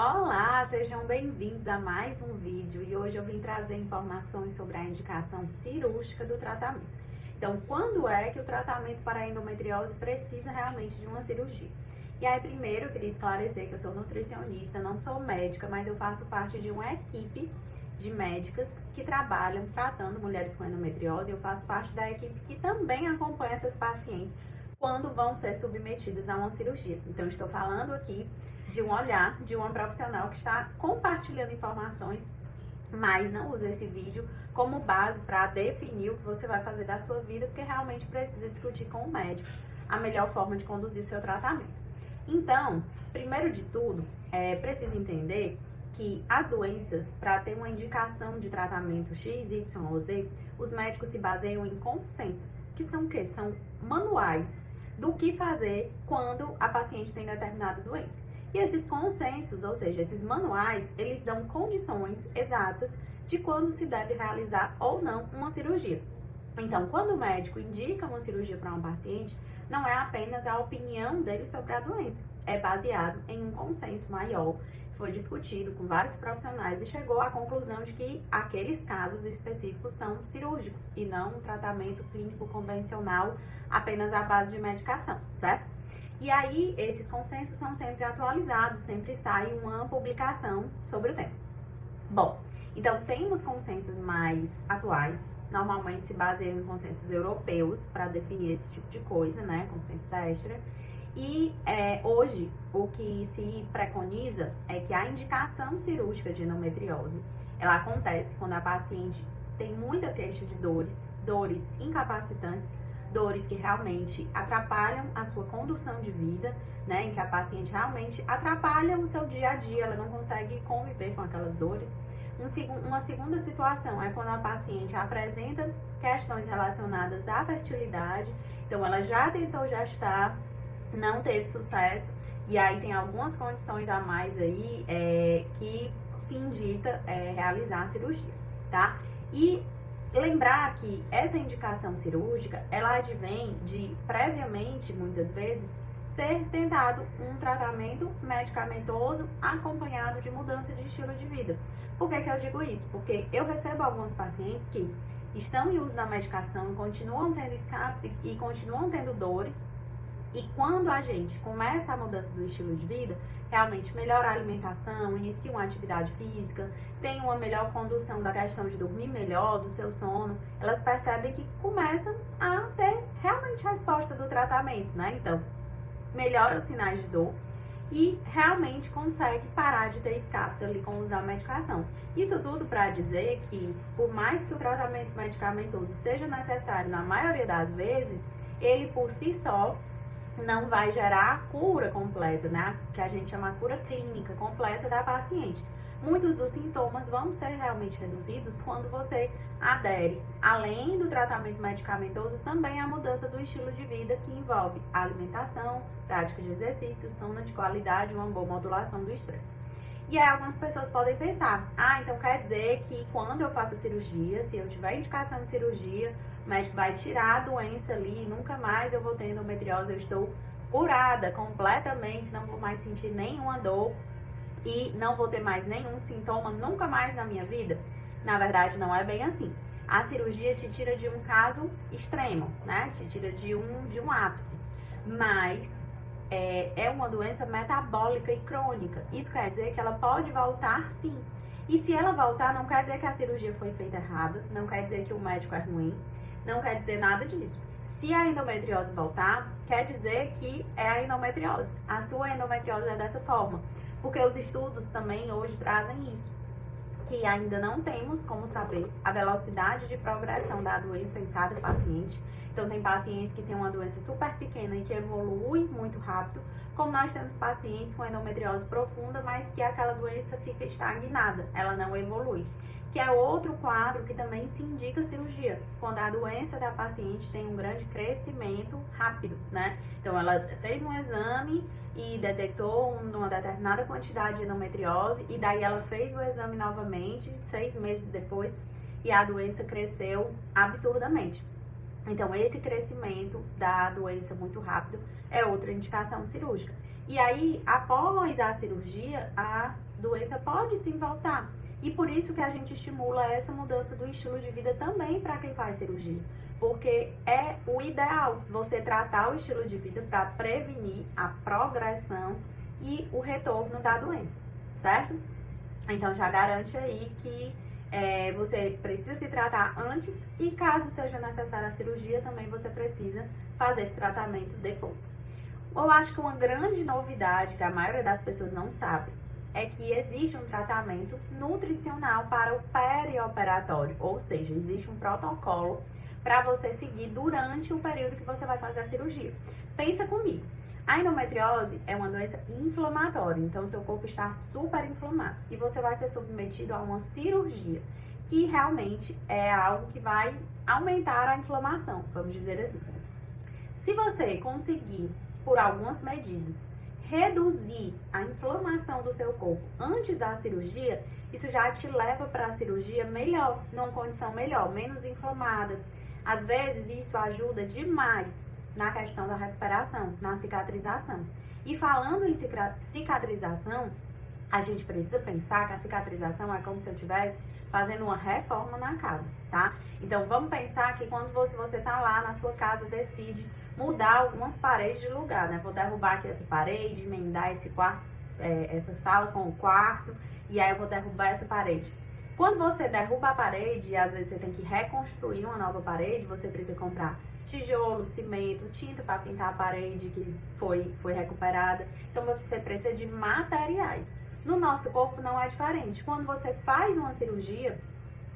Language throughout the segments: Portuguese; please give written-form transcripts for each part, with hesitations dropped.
Olá, sejam bem-vindos a mais um vídeo e hoje eu vim trazer informações sobre a indicação cirúrgica do tratamento. Então, quando é que o tratamento para a endometriose precisa realmente de uma cirurgia? E aí, primeiro, eu queria esclarecer que eu sou nutricionista, não sou médica, mas eu faço parte de uma equipe de médicas que trabalham tratando mulheres com endometriose. Eu faço parte da equipe que também acompanha essas pacientes quando vão ser submetidas a uma cirurgia. Então, estou falando aqui de um olhar de uma profissional que está compartilhando informações, mas não usa esse vídeo como base para definir o que você vai fazer da sua vida, porque realmente precisa discutir com o médico a melhor forma de conduzir o seu tratamento. Então, primeiro de tudo, é preciso entender que as doenças, para ter uma indicação de tratamento X, Y ou Z, os médicos se baseiam em consensos, que são o quê? São manuais do que fazer quando a paciente tem determinada doença. E esses consensos, ou seja, esses manuais, eles dão condições exatas de quando se deve realizar ou não uma cirurgia. Então, quando o médico indica uma cirurgia para um paciente, não é apenas a opinião dele sobre a doença, é baseado em um consenso maior, foi discutido com vários profissionais e chegou à conclusão de que aqueles casos específicos são cirúrgicos e não um tratamento clínico convencional apenas à base de medicação, certo? E aí, esses consensos são sempre atualizados, sempre sai uma publicação sobre o tema. Bom, então temos consensos mais atuais, normalmente se baseiam em consensos europeus para definir esse tipo de coisa, né, consenso da Estra. E hoje, o que se preconiza é que a indicação cirúrgica de endometriose, ela acontece quando a paciente tem muita queixa de dores incapacitantes, dores que realmente atrapalham a sua condução de vida, né, em que a paciente realmente atrapalha o seu dia a dia, ela não consegue conviver com aquelas dores. Uma segunda situação é quando a paciente apresenta questões relacionadas à fertilidade, então ela já tentou gestar, não teve sucesso, e aí tem algumas condições a mais aí que se indica realizar a cirurgia, tá? E lembrar que essa indicação cirúrgica, ela advém de, previamente, muitas vezes, ser tentado um tratamento medicamentoso acompanhado de mudança de estilo de vida. Por que que eu digo isso? Porque eu recebo alguns pacientes que estão em uso da medicação, continuam tendo escapes e continuam tendo dores, e quando a gente começa a mudança do estilo de vida, realmente melhora a alimentação, inicia uma atividade física, tem uma melhor condução da questão de dormir melhor, do seu sono, elas percebem que começam a ter realmente resposta do tratamento, né? Então, melhora os sinais de dor e realmente consegue parar de ter escapes ali com o uso da medicação. Isso tudo para dizer que, por mais que o tratamento medicamentoso seja necessário na maioria das vezes, ele por si só não vai gerar a cura completa, né? Que a gente chama cura clínica completa da paciente. Muitos dos sintomas vão ser realmente reduzidos quando você adere, além do tratamento medicamentoso, também a mudança do estilo de vida, que envolve alimentação, prática de exercício, sono de qualidade, uma boa modulação do estresse. E aí algumas pessoas podem pensar, então quer dizer que quando eu faço a cirurgia, se eu tiver indicação de cirurgia, o médico vai tirar a doença ali, nunca mais eu vou ter endometriose, eu estou curada completamente, não vou mais sentir nenhuma dor e não vou ter mais nenhum sintoma nunca mais na minha vida? Na verdade, não é bem assim. A cirurgia te tira de um caso extremo, né? Te tira de um ápice, mas é uma doença metabólica e crônica. Isso quer dizer que ela pode voltar, sim. E se ela voltar, não quer dizer que a cirurgia foi feita errada, não quer dizer que o médico é ruim, não quer dizer nada disso. Se a endometriose voltar, quer dizer que é a endometriose. A sua endometriose é dessa forma. Porque os estudos também hoje trazem isso, que ainda não temos como saber a velocidade de progressão da doença em cada paciente. Então, tem pacientes que têm uma doença super pequena e que evolui muito rápido, como nós temos pacientes com endometriose profunda, mas que aquela doença fica estagnada, ela não evolui. Que é outro quadro que também se indica cirurgia, quando a doença da paciente tem um grande crescimento rápido, né? Então, ela fez um exame e detectou uma determinada quantidade de endometriose, e daí ela fez o exame novamente, 6 meses depois, e a doença cresceu absurdamente. Então, esse crescimento da doença muito rápido é outra indicação cirúrgica. E aí, após a cirurgia, a doença pode sim voltar. E por isso que a gente estimula essa mudança do estilo de vida também para quem faz cirurgia. Porque é o ideal você tratar o estilo de vida para prevenir a progressão e o retorno da doença, certo? Então já garante aí que você precisa se tratar antes e caso seja necessária a cirurgia, também você precisa fazer esse tratamento depois. Eu acho que uma grande novidade que a maioria das pessoas não sabe é que existe um tratamento nutricional para o perioperatório, ou seja, existe um protocolo para você seguir durante o período que você vai fazer a cirurgia. Pensa comigo, a endometriose é uma doença inflamatória, então seu corpo está super inflamado e você vai ser submetido a uma cirurgia, que realmente é algo que vai aumentar a inflamação, vamos dizer assim. Se você conseguir, por algumas medidas, reduzir a inflamação do seu corpo antes da cirurgia, isso já te leva para a cirurgia melhor, numa condição melhor, menos inflamada. Às vezes isso ajuda demais na questão da recuperação, na cicatrização. E falando em cicatrização, a gente precisa pensar que a cicatrização é como se eu estivesse fazendo uma reforma na casa, tá? Então vamos pensar que quando você tá lá na sua casa, decide mudar algumas paredes de lugar, né? Vou derrubar aqui essa parede, emendar esse quarto, essa sala com o quarto, e aí eu vou derrubar essa parede. Quando você derruba a parede, e às vezes você tem que reconstruir uma nova parede, você precisa comprar tijolo, cimento, tinta para pintar a parede que foi recuperada. Então você precisa de materiais. No nosso corpo não é diferente. Quando você faz uma cirurgia,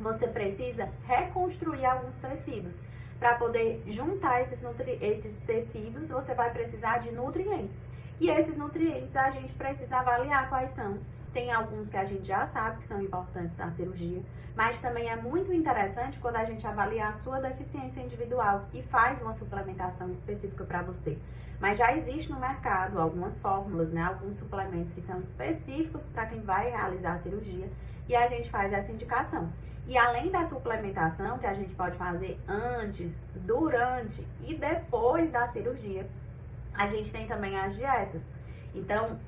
você precisa reconstruir alguns tecidos. Para poder juntar esses tecidos, você vai precisar de nutrientes. E esses nutrientes a gente precisa avaliar quais são. Tem alguns que a gente já sabe que são importantes na cirurgia, mas também é muito interessante quando a gente avalia a sua deficiência individual e faz uma suplementação específica para você. Mas já existe no mercado algumas fórmulas, né, alguns suplementos que são específicos para quem vai realizar a cirurgia e a gente faz essa indicação. E além da suplementação que a gente pode fazer antes, durante e depois da cirurgia, a gente tem também as dietas. Então,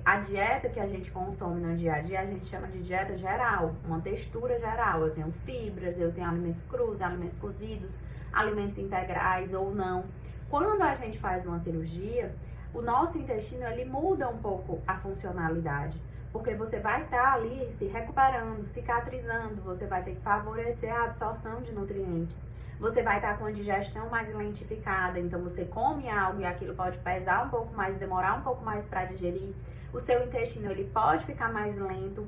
a dieta que a gente consome no dia a dia, a gente chama de dieta geral, uma textura geral. Eu tenho fibras, eu tenho alimentos crus, alimentos cozidos, alimentos integrais ou não. Quando a gente faz uma cirurgia, o nosso intestino, ele muda um pouco a funcionalidade. Porque você vai estar ali se recuperando, cicatrizando, você vai ter que favorecer a absorção de nutrientes. Você vai estar com a digestão mais lentificada, então você come algo e aquilo pode pesar um pouco mais, demorar um pouco mais para digerir. O seu intestino, ele pode ficar mais lento,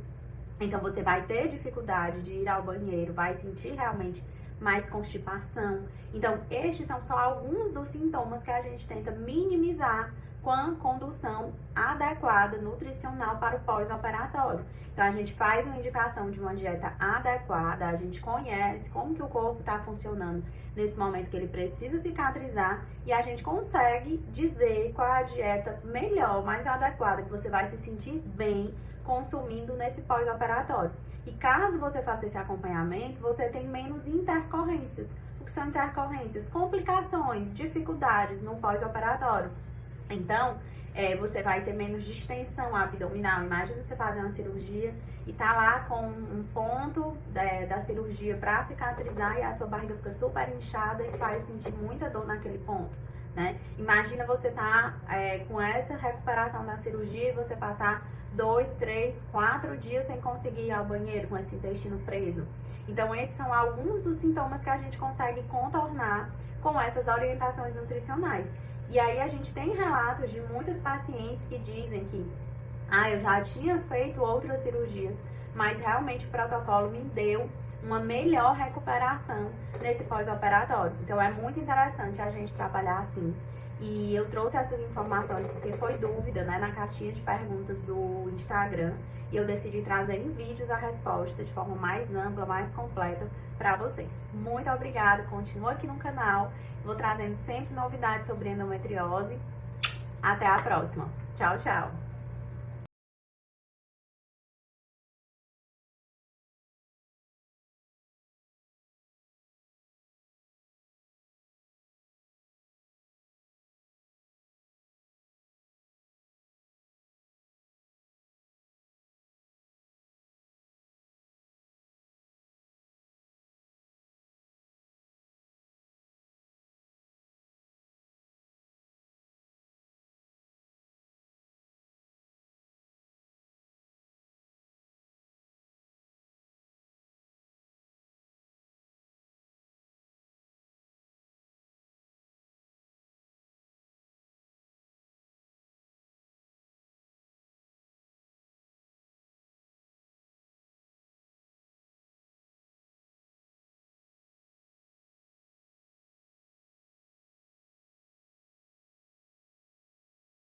então você vai ter dificuldade de ir ao banheiro, vai sentir realmente mais constipação. Então, estes são só alguns dos sintomas que a gente tenta minimizar com a condução adequada nutricional para o pós-operatório. Então, a gente faz uma indicação de uma dieta adequada, a gente conhece como que o corpo está funcionando nesse momento que ele precisa cicatrizar e a gente consegue dizer qual é a dieta melhor, mais adequada, que você vai se sentir bem consumindo nesse pós-operatório. E caso você faça esse acompanhamento, você tem menos intercorrências. O que são intercorrências? Complicações, dificuldades no pós-operatório. Então, você vai ter menos distensão abdominal. Imagina você fazer uma cirurgia e tá lá com um ponto da cirurgia para cicatrizar e a sua barriga fica super inchada e faz sentir muita dor naquele ponto, né? Imagina você tá com essa recuperação da cirurgia e você passar 2, 3, 4 dias sem conseguir ir ao banheiro com esse intestino preso. Então, esses são alguns dos sintomas que a gente consegue contornar com essas orientações nutricionais. E aí a gente tem relatos de muitas pacientes que dizem que eu já tinha feito outras cirurgias, mas realmente o protocolo me deu uma melhor recuperação nesse pós-operatório. Então é muito interessante a gente trabalhar assim. E eu trouxe essas informações porque foi dúvida, né, na caixinha de perguntas do Instagram. E eu decidi trazer em vídeos a resposta de forma mais ampla, mais completa para vocês. Muito obrigada, continua aqui no canal. Vou trazendo sempre novidades sobre endometriose. Até a próxima. Tchau, tchau.